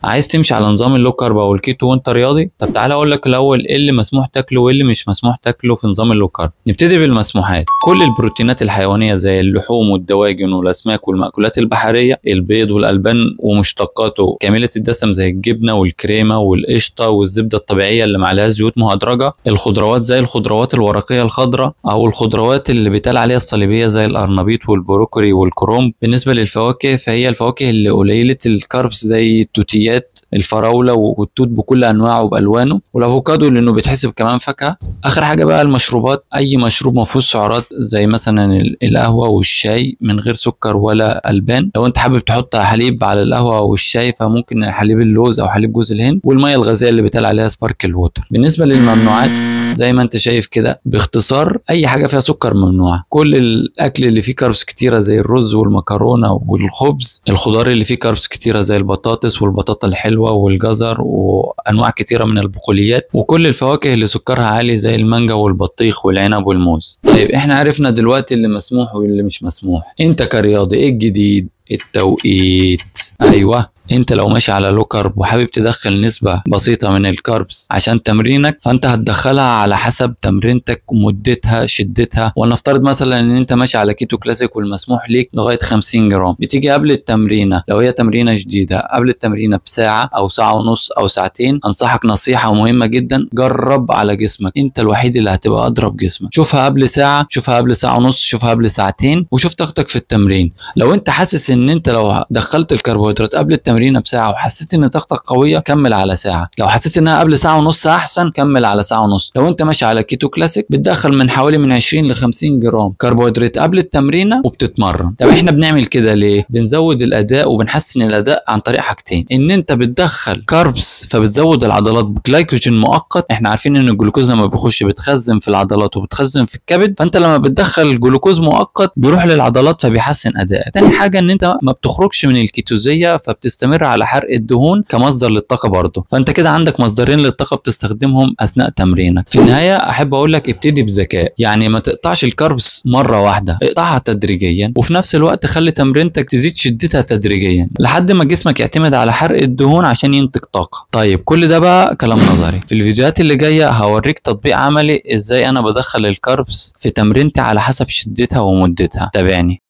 عايز تمشي على نظام اللو كارب او الكيتو وانت رياضي؟ طب تعالى اقول لك الاول ايه اللي مسموح تاكله وايه اللي مش مسموح تاكله في نظام اللو كارب. نبتدي بالمسموحات. كل البروتينات الحيوانيه زي اللحوم والدواجن والاسماك والمأكولات البحريه، البيض والالبان ومشتقاته كامله الدسم زي الجبنه والكريمه والقشطه والزبده الطبيعيه اللي معلهاش زيوت مهدرجه، الخضروات زي الخضروات الورقيه الخضراء او الخضروات اللي بيتقال عليها الصليبيه زي القرنبيط والبروكلي والكرنب. بالنسبه للفواكه فهي الفواكه اللي قليله الكاربس زي التوتيات، الفراوله والتوت بكل انواعه بالوانه، والافوكادو لانه بيتحسب كمان فاكهه. اخر حاجه بقى المشروبات، اي مشروب ما فيهوش سعرات زي مثلا القهوه والشاي من غير سكر ولا البان. لو انت حابب تحط حليب على القهوه والشاي فممكن حليب اللوز او حليب جوز الهند، والميه الغازيه اللي بيتقال عليها سباركل ووتر. بالنسبه للممنوعات زي ما انت شايف كده باختصار، اي حاجه فيها سكر ممنوعه. كل الاكل اللي فيه كاربس كتيره زي الرز والمكرونه والخبز، الخضار اللي فيه كاربس كتيره زي البطاطس والبطاطا الحلوه والجزر وانواع كتيره من البقوليات، وكل الفواكه اللي سكرها عالي زي المانجا والبطيخ والعنب والموز. طيب احنا عرفنا دلوقتي اللي مسموح واللي مش مسموح. انت كرياضي ايه الجديد؟ التوقيت. ايوه، انت لو ماشي على لو كارب وحابب تدخل نسبة بسيطة من الكاربس عشان تمرينك، فانت هتدخلها على حسب تمرينتك ومدتها شدتها. ونفترض مثلا ان انت ماشي على كيتو كلاسيك والمسموح ليك لغاية 50 جرام. بتيجي قبل التمرينة لو هي تمرينة جديدة قبل التمرينة بساعة او ساعة ونص او ساعتين، انصحك نصيحة مهمة جدا، جرب على جسمك. انت الوحيد اللي هتبقى اضرب جسمك. شوفها قبل ساعة، شوفها قبل ساعة ونص، شوفها قبل ساعتين، وشوف طاقتك في التمرين. لو انت حاسس ان انت لو دخلت الكربوهيدرات قبل التمرين بساعة وحسيت ان طاقتك قوية كمل على ساعة. لو حسيت انها قبل ساعة ونص احسن كمل على ساعة ونص. لو انت ماشي على كيتو كلاسيك بتدخل من حوالي من 20 ل 50 جرام كربوهيدرات قبل التمرينة وبتتمرن. طب احنا بنعمل كده ليه؟ بنزود الاداء وبنحسن الاداء عن طريق حاجتين، ان انت بتدخل كاربس فبتزود العضلات بجلايكوجين مؤقت. احنا عارفين ان الجلوكوز لما بيخش بتخزن في العضلات وبتخزن في الكبد، فانت لما بتدخل جلوكوز مؤقت بيروح للعضلات فبيحسن ادائك. تاني حاجة ان انت ما بتخرجش من الكيتوزية فبتستمر على حرق الدهون كمصدر للطاقه برضه، فانت كده عندك مصدرين للطاقه بتستخدمهم اثناء تمرينك. في النهايه احب اقول لك ابتدي بذكاء، يعني ما تقطعش الكاربس مره واحده، اقطعها تدريجيا، وفي نفس الوقت خلي تمرينتك تزيد شدتها تدريجيا لحد ما جسمك يعتمد على حرق الدهون عشان ينتج طاقه. طيب كل ده بقى كلام نظري. في الفيديوهات اللي جايه هوريك تطبيق عملي ازاي انا بدخل الكاربس في تمرينتي على حسب شدتها ومدتها. تابعني.